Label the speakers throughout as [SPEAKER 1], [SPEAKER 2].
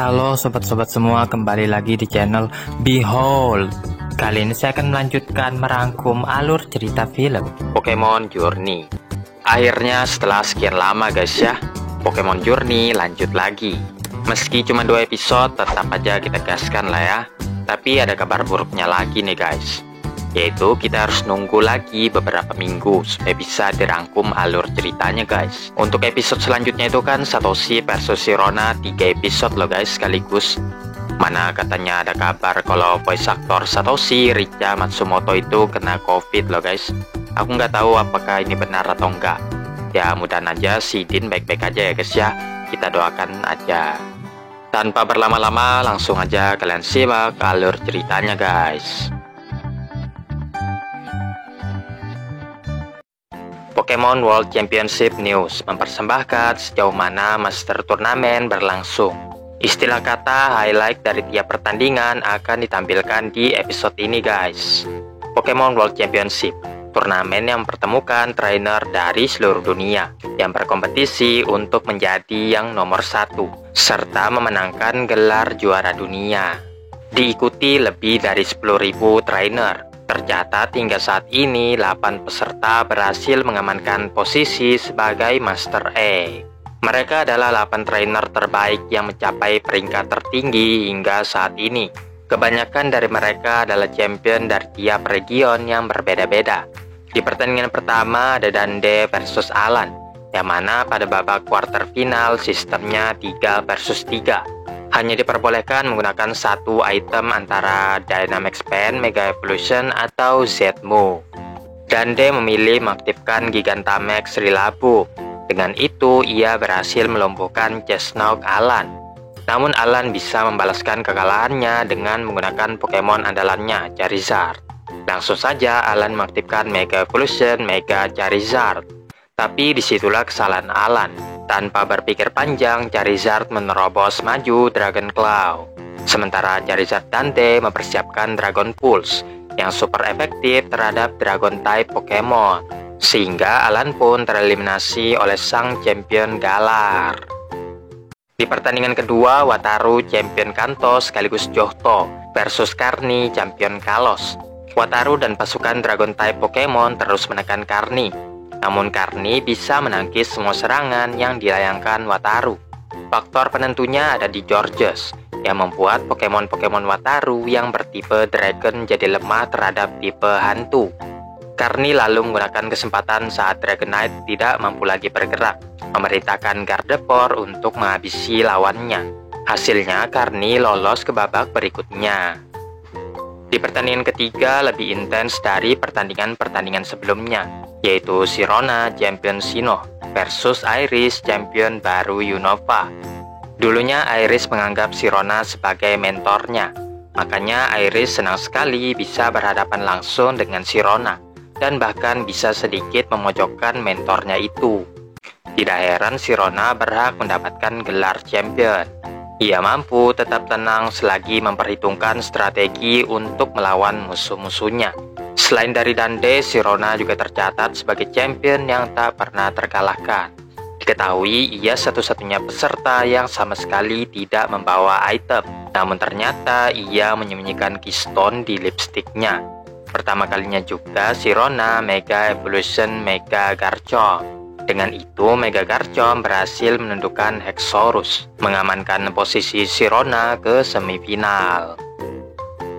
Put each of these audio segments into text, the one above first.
[SPEAKER 1] Halo sobat-sobat semua, kembali lagi di channel Behold. Kali ini saya akan melanjutkan merangkum alur cerita film Pokemon Journey. Akhirnya setelah sekian lama guys ya, Pokemon Journey lanjut lagi. Meski cuma 2 episode, tetap aja kita gaskan lah ya. Tapi ada kabar buruknya lagi nih guys, yaitu kita harus nunggu lagi beberapa minggu supaya bisa dirangkum alur ceritanya guys. Untuk episode selanjutnya itu kan Satoshi versus Sirona 3 episode loh guys sekaligus. Mana katanya ada kabar kalau voice actor Satoshi, Richa Matsumoto itu kena COVID loh guys. Aku nggak tahu apakah ini benar atau enggak. Ya mudahan aja si Din baik-baik aja ya guys ya. Kita doakan aja. Tanpa berlama-lama langsung aja kalian simak alur ceritanya guys. Pokemon World Championship News mempersembahkan sejauh mana Master Turnamen berlangsung. Istilah kata highlight dari tiap pertandingan akan ditampilkan di episode ini guys. Pokemon World Championship, turnamen yang mempertemukan trainer dari seluruh dunia yang berkompetisi untuk menjadi yang nomor 1 serta memenangkan gelar juara dunia. Diikuti lebih dari 10.000 trainer. Tercatat hingga saat ini 8 peserta berhasil mengamankan posisi sebagai Master E. Mereka adalah 8 trainer terbaik yang mencapai peringkat tertinggi hingga saat ini. Kebanyakan dari mereka adalah champion dari tiap region yang berbeda-beda. Di pertandingan pertama ada Dande versus Alan, yang mana pada babak quarter final sistemnya 3 versus 3. Hanya diperbolehkan menggunakan satu item antara Dynamax Pen, Mega Evolution, atau Z-Move. Dande memilih mengaktifkan Gigantamax Rillaboom. Dengan itu, ia berhasil melumpuhkan Chesnaught Alan. Namun Alan bisa membalaskan kekalahannya dengan menggunakan Pokemon andalannya, Charizard. Langsung saja Alan mengaktifkan Mega Evolution, Mega Charizard. Tapi disitulah kesalahan Alan. Tanpa berpikir panjang, Charizard menerobos maju Dragon Claw. Sementara Charizard Dante mempersiapkan Dragon Pulse yang super efektif terhadap Dragon type Pokemon. Sehingga Alan pun tereliminasi oleh sang champion Galar. Di pertandingan kedua, Wataru champion Kanto sekaligus Johto versus Karni champion Kalos. Wataru dan pasukan Dragon type Pokemon terus menekan Karni. Namun Karni bisa menangkis semua serangan yang dilayangkan Wataru. Faktor penentunya ada di Georges, yang membuat Pokemon-Pokemon Wataru yang bertipe Dragon jadi lemah terhadap tipe hantu. Karni lalu menggunakan kesempatan saat Dragonite tidak mampu lagi bergerak, memerintahkan Gardevoir untuk menghabisi lawannya. Hasilnya Karni lolos ke babak berikutnya. Di pertandingan ketiga lebih intens dari pertandingan-pertandingan sebelumnya, yaitu Sirona champion Sinnoh versus Iris champion baru Unova. Dulunya Iris menganggap Sirona sebagai mentornya, makanya Iris senang sekali bisa berhadapan langsung dengan Sirona dan bahkan bisa sedikit memojokkan mentornya itu. Tidak heran Sirona berhak mendapatkan gelar champion. Ia mampu tetap tenang selagi memperhitungkan strategi untuk melawan musuh-musuhnya. Selain dari Dande, Sirona juga tercatat sebagai champion yang tak pernah terkalahkan. Diketahui ia satu-satunya peserta yang sama sekali tidak membawa item. Namun ternyata ia menyembunyikan keystone di lipstiknya. Pertama kalinya juga Sirona Mega Evolution Mega Garchomp. Dengan itu Mega Garchomp berhasil menundukkan Hexorus, mengamankan posisi Sirona ke semifinal.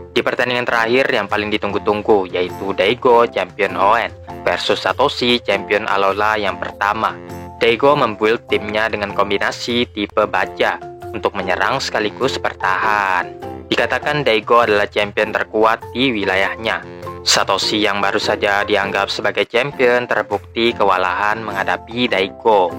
[SPEAKER 1] Di pertandingan terakhir yang paling ditunggu-tunggu, yaitu Daigo champion Hoenn versus Satoshi champion Alola yang pertama. Daigo membuild timnya dengan kombinasi tipe baja untuk menyerang sekaligus bertahan. Dikatakan Daigo adalah champion terkuat di wilayahnya. Satoshi yang baru saja dianggap sebagai champion terbukti kewalahan menghadapi Daigo.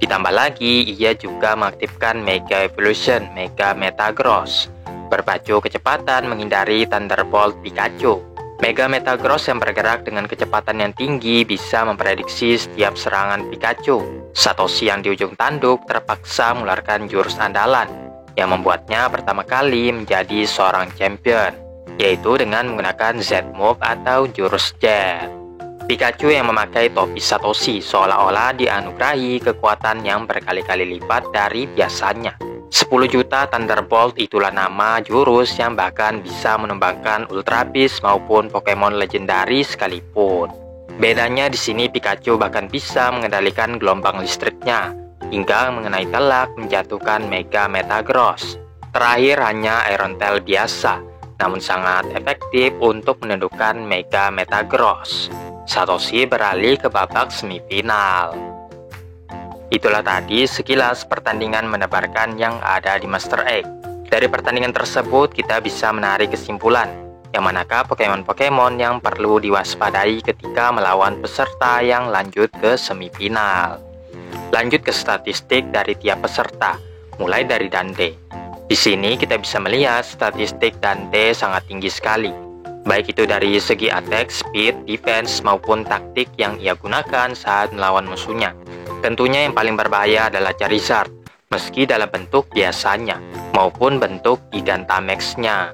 [SPEAKER 1] Ditambah lagi, ia juga mengaktifkan Mega Evolution, Mega Metagross, berpacu kecepatan menghindari Thunderbolt Pikachu. Mega Metagross yang bergerak dengan kecepatan yang tinggi bisa memprediksi setiap serangan Pikachu. Satoshi yang di ujung tanduk terpaksa mengeluarkan jurus andalan yang membuatnya pertama kali menjadi seorang champion, yaitu dengan menggunakan Z-Move atau jurus Jet. Pikachu yang memakai topi Satoshi seolah-olah dianugerahi kekuatan yang berkali-kali lipat dari biasanya. 10 juta Thunderbolt itulah nama jurus yang bahkan bisa menumbangkan Ultra Beast maupun Pokemon legendaris sekalipun. Bedanya di sini Pikachu bahkan bisa mengendalikan gelombang listriknya hingga mengenai telak menjatuhkan Mega Metagross. Terakhir hanya Iron Tail biasa, namun sangat efektif untuk menundukkan Mega Metagross. Satoshi beralih ke babak semifinal. Itulah tadi sekilas pertandingan menebarkan yang ada di Master Egg. Dari pertandingan tersebut kita bisa menarik kesimpulan yang manakah Pokemon-Pokemon yang perlu diwaspadai ketika melawan peserta yang lanjut ke semifinal. Lanjut ke statistik dari tiap peserta, mulai dari Dante. Di sini kita bisa melihat statistik Dante sangat tinggi sekali, baik itu dari segi attack, speed, defense, maupun taktik yang ia gunakan saat melawan musuhnya. Tentunya yang paling berbahaya adalah Charizard, meski dalam bentuk biasanya, maupun bentuk Gigantamax-nya.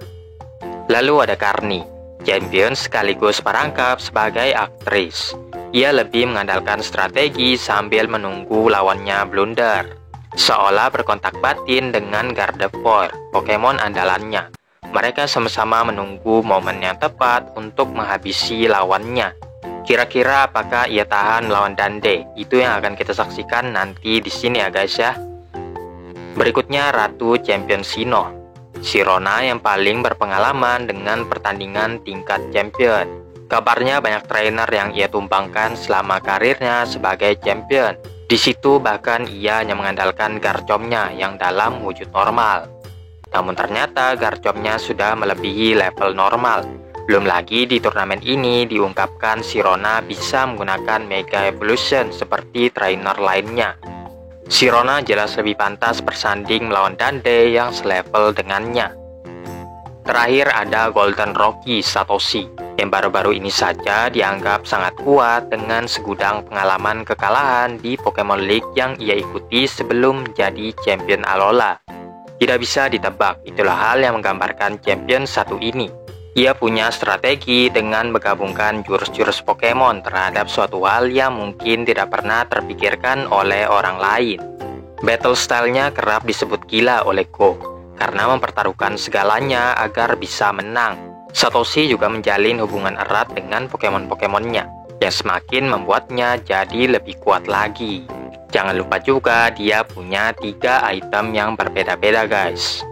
[SPEAKER 1] Lalu ada Carney, champion sekaligus perangkap sebagai aktris. Ia lebih mengandalkan strategi sambil menunggu lawannya blunder, seolah berkontak batin dengan Gardevoir, Pokemon andalannya. Mereka sama-sama menunggu momen yang tepat untuk menghabisi lawannya. Kira-kira apakah ia tahan melawan Dante? Itu yang akan kita saksikan nanti di sini ya guys ya. Berikutnya Ratu Champion Sinnoh, Sirona yang paling berpengalaman dengan pertandingan tingkat champion. Kabarnya banyak trainer yang ia tumbangkan selama karirnya sebagai champion. Di situ bahkan ia hanya mengandalkan Garchompnya yang dalam wujud normal. Namun ternyata Garchompnya sudah melebihi level normal. Belum lagi di turnamen ini diungkapkan Sirona bisa menggunakan Mega Evolution seperti trainer lainnya. Sirona jelas lebih pantas bersanding melawan Dante yang selevel dengannya. Terakhir ada Golden Rocky Satoshi, yang baru-baru ini saja dianggap sangat kuat dengan segudang pengalaman kekalahan di Pokemon League yang ia ikuti sebelum menjadi champion Alola. Tidak bisa ditebak, itulah hal yang menggambarkan champion satu ini. Ia punya strategi dengan menggabungkan jurus-jurus Pokemon terhadap suatu hal yang mungkin tidak pernah terpikirkan oleh orang lain. Battle style-nya kerap disebut gila oleh Go, karena mempertaruhkan segalanya agar bisa menang. Satoshi juga menjalin hubungan erat dengan Pokemon-Pokemonnya, yang semakin membuatnya jadi lebih kuat lagi. Jangan lupa juga dia punya 3 item yang berbeda-beda guys.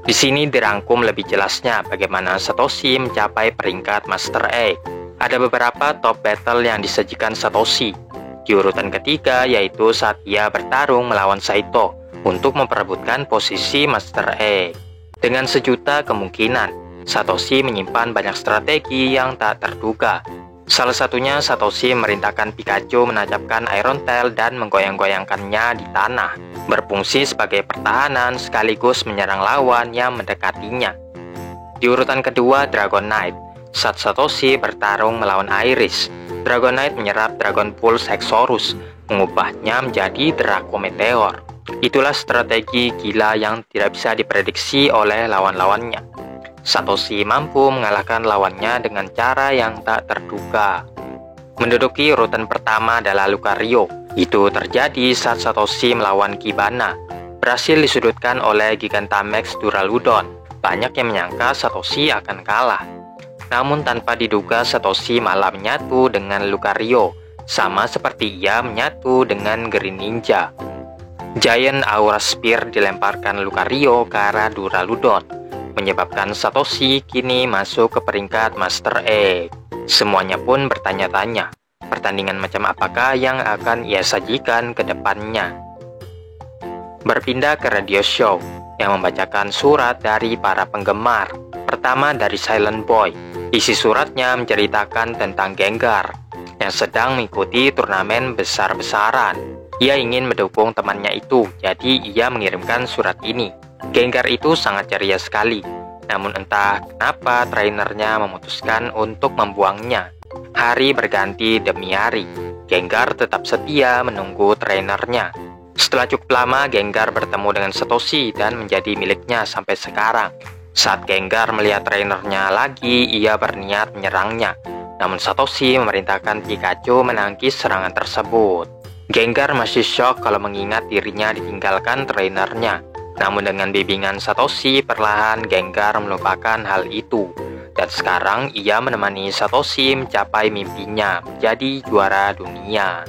[SPEAKER 1] Di sini dirangkum lebih jelasnya bagaimana Satoshi mencapai peringkat Master Egg. Ada beberapa top battle yang disajikan Satoshi. Di urutan ketiga yaitu saat ia bertarung melawan Saito untuk memperebutkan posisi Master Egg. Dengan sejuta kemungkinan, Satoshi menyimpan banyak strategi yang tak terduga. Salah satunya Satoshi memerintahkan Pikachu menancapkan Iron Tail dan menggoyang-goyangkannya di tanah, berfungsi sebagai pertahanan sekaligus menyerang lawan yang mendekatinya. Di urutan kedua Dragonite, saat Satoshi bertarung melawan Iris, Dragonite menyerap Dragon Pulse Exorus, mengubahnya menjadi Draco Meteor. Itulah strategi gila yang tidak bisa diprediksi oleh lawan-lawannya. Satoshi mampu mengalahkan lawannya dengan cara yang tak terduga. Menduduki urutan pertama adalah Lucario. Itu terjadi saat Satoshi melawan Kibana. Berhasil disudutkan oleh Gigantamax Duraludon. Banyak yang menyangka Satoshi akan kalah. Namun tanpa diduga Satoshi malah menyatu dengan Lucario, sama seperti ia menyatu dengan Greninja. Giant Aura Spear dilemparkan Lucario ke arah Duraludon, menyebabkan Satoshi kini masuk ke peringkat Master Egg. Semuanya pun bertanya-tanya, pertandingan macam apakah yang akan ia sajikan ke depannya. Berpindah ke radio show, yang membacakan surat dari para penggemar. Pertama dari Silent Boy. Isi suratnya menceritakan tentang Gengar, yang sedang mengikuti turnamen besar-besaran. Ia ingin mendukung temannya itu, jadi ia mengirimkan surat ini. Gengar itu sangat ceria sekali, namun entah kenapa trainernya memutuskan untuk membuangnya. Hari berganti demi hari, Gengar tetap setia menunggu trainernya. Setelah cukup lama, Gengar bertemu dengan Satoshi dan menjadi miliknya sampai sekarang. Saat Gengar melihat trainernya lagi, ia berniat menyerangnya. Namun Satoshi memerintahkan Pikachu menangkis serangan tersebut. Gengar masih shock kalau mengingat dirinya ditinggalkan trainernya. Namun dengan bimbingan Satoshi, perlahan Gengar melupakan hal itu. Dan sekarang ia menemani Satoshi mencapai mimpinya menjadi juara dunia.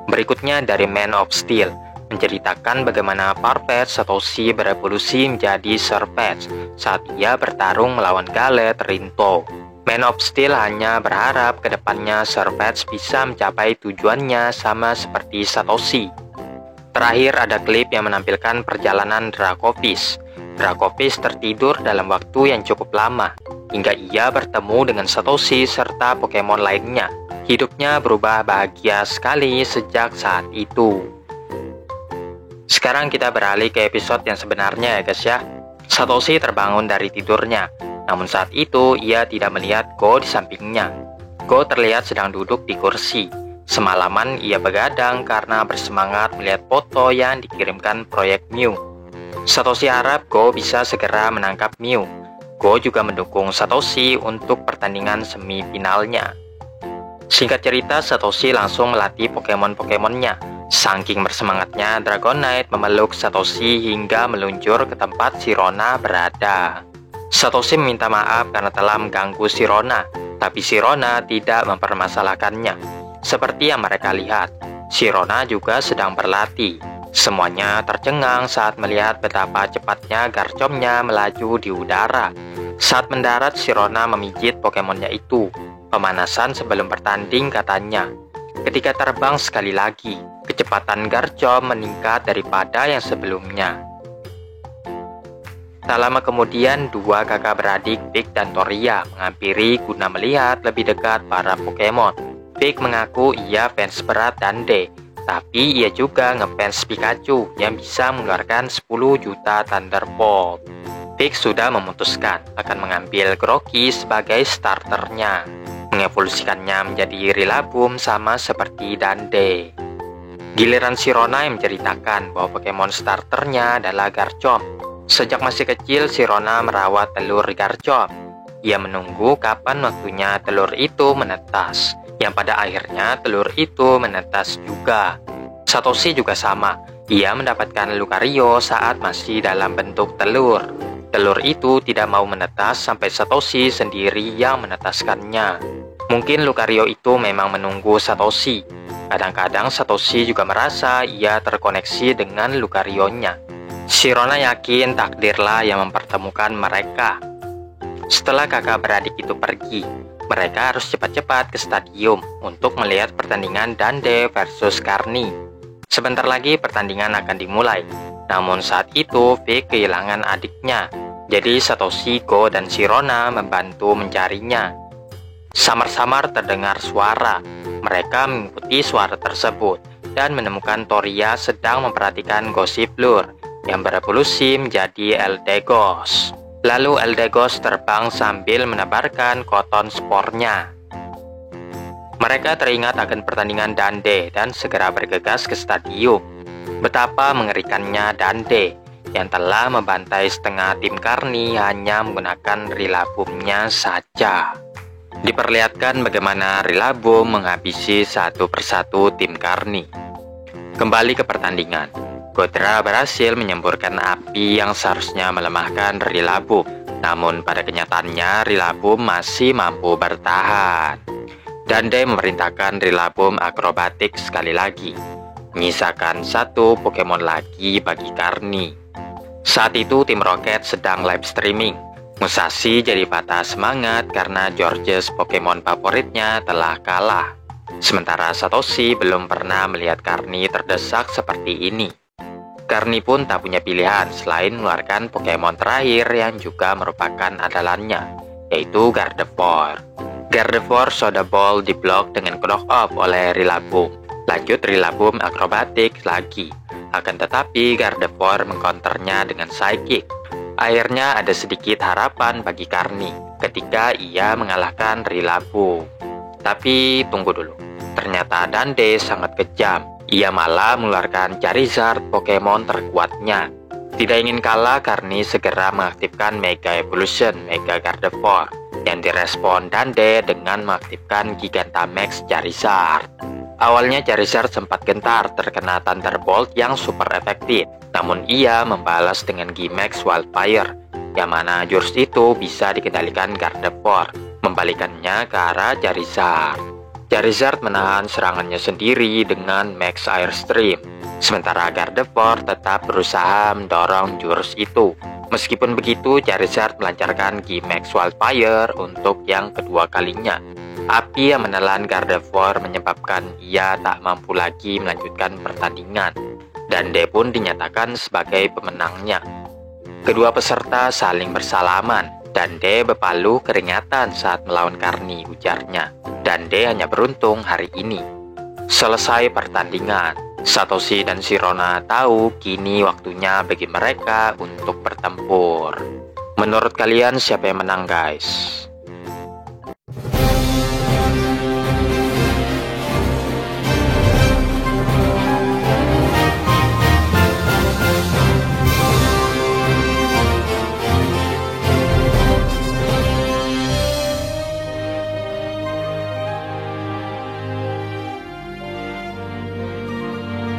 [SPEAKER 1] Berikutnya dari Man of Steel, menceritakan bagaimana Farfetch Satoshi berevolusi menjadi Surfetch saat ia bertarung melawan Galet Rinto. Man of Steel hanya berharap kedepannya Surfetch bisa mencapai tujuannya sama seperti Satoshi. Terakhir ada klip yang menampilkan perjalanan Dracovish. Dracovish tertidur dalam waktu yang cukup lama, hingga ia bertemu dengan Satoshi serta Pokemon lainnya. Hidupnya berubah bahagia sekali sejak saat itu. Sekarang kita beralih ke episode yang sebenarnya ya guys ya. Satoshi terbangun dari tidurnya. Namun saat itu ia tidak melihat Go di sampingnya. Go terlihat sedang duduk di kursi. Semalaman ia begadang karena bersemangat melihat foto yang dikirimkan proyek Mew. Satoshi harap Go bisa segera menangkap Mew. Go juga mendukung Satoshi untuk pertandingan semifinalnya. Singkat cerita, Satoshi langsung melatih Pokemon-Pokemonnya. Saking bersemangatnya, Dragonite memeluk Satoshi hingga meluncur ke tempat Sirona berada. Satoshi meminta maaf karena telah mengganggu Sirona, tapi Sirona tidak mempermasalahkannya. Seperti yang mereka lihat, Sirona juga sedang berlatih. Semuanya tercengang saat melihat betapa cepatnya Garchompnya melaju di udara. Saat mendarat, Sirona memijit Pokemonnya itu. Pemanasan sebelum bertanding katanya. Ketika terbang sekali lagi, kecepatan Garchomp meningkat daripada yang sebelumnya. Tak lama kemudian, dua kakak beradik Vic dan Toria menghampiri guna melihat lebih dekat para Pokemon. Vic mengaku ia fans berat Dande, tapi ia juga ngefans Pikachu yang bisa mengeluarkan 10 juta Thunderbolt. Vic sudah memutuskan akan mengambil Grookey sebagai starternya, mengevolusikannya menjadi Rillaboom sama seperti Dande. Giliran Sirona yang menceritakan bahwa Pokemon starternya adalah Garchomp. Sejak masih kecil, Sirona merawat telur Garchomp. Ia menunggu kapan waktunya telur itu menetas, yang pada akhirnya telur itu menetas juga. Satoshi juga sama, ia mendapatkan Lucario saat masih dalam bentuk telur. Telur itu tidak mau menetas sampai Satoshi sendiri yang menetaskannya. Mungkin Lucario itu memang menunggu Satoshi. Kadang-kadang Satoshi juga merasa ia terkoneksi dengan Lucario-nya. Sirona yakin takdirlah yang mempertemukan mereka. Setelah kakak beradik itu pergi, mereka harus cepat-cepat ke stadium untuk melihat pertandingan Dande versus Carny. Sebentar lagi pertandingan akan dimulai. Namun saat itu Vic kehilangan adiknya. Jadi Satoshi, Go, dan Sirona membantu mencarinya. Samar-samar terdengar suara. Mereka mengikuti suara tersebut dan menemukan Toria sedang memperhatikan Gossifleur yang berevolusi menjadi Eldegoss. Lalu Eldegoss terbang sambil menebarkan koton spornya. Mereka teringat akan pertandingan Dande dan segera bergegas ke stadium. Betapa mengerikannya Dande yang telah membantai setengah tim Carny hanya menggunakan Rillaboom-nya saja. Diperlihatkan bagaimana Rillaboom menghabisi satu persatu tim Carny. Kembali ke pertandingan. Godra berhasil menyemburkan api yang seharusnya melemahkan Rillaboom. Namun pada kenyataannya Rillaboom masih mampu bertahan. Dande memerintahkan Rillaboom akrobatik sekali lagi, menyisakan satu Pokemon lagi bagi Carny. Saat itu tim Rocket sedang live streaming. Musashi jadi patah semangat karena Georges Pokemon favoritnya telah kalah. Sementara Satoshi belum pernah melihat Carny terdesak seperti ini. Carny pun tak punya pilihan selain mengeluarkan Pokemon terakhir yang juga merupakan andalannya, yaitu Gardevoir. Gardevoir Soda Ball diblok dengan knock off oleh Rillaboom. Lanjut Rillaboom akrobatik lagi. Akan tetapi Gardevoir mengcounternya dengan Psychic. Akhirnya ada sedikit harapan bagi Carny ketika ia mengalahkan Rillaboom. Tapi tunggu dulu, ternyata Dande sangat kejam. Ia malah mengeluarkan Charizard, Pokemon terkuatnya. Tidak ingin kalah, Carny segera mengaktifkan Mega Evolution Mega Gardevoir yang direspon Dande dengan mengaktifkan Gigantamax Charizard. Awalnya Charizard sempat gentar terkena Thunderbolt yang super efektif, namun ia membalas dengan Gimax Wildfire, yang mana jurus itu bisa dikendalikan Gardevoir, membalikannya ke arah Charizard. Charizard menahan serangannya sendiri dengan Max Airstream, sementara Gardevoir tetap berusaha mendorong jurus itu. Meskipun begitu, Charizard melancarkan Gimax Wildfire untuk yang kedua kalinya. Api yang menelan Gardevoir menyebabkan ia tak mampu lagi melanjutkan pertandingan, dan D pun dinyatakan sebagai pemenangnya. Kedua peserta saling bersalaman, dan D berpalu keringatan saat melawan Karni, ujarnya. Dan D hanya beruntung hari ini. Selesai pertandingan, Satoshi dan Sirona tahu kini waktunya bagi mereka untuk bertempur. Menurut kalian siapa yang menang, guys?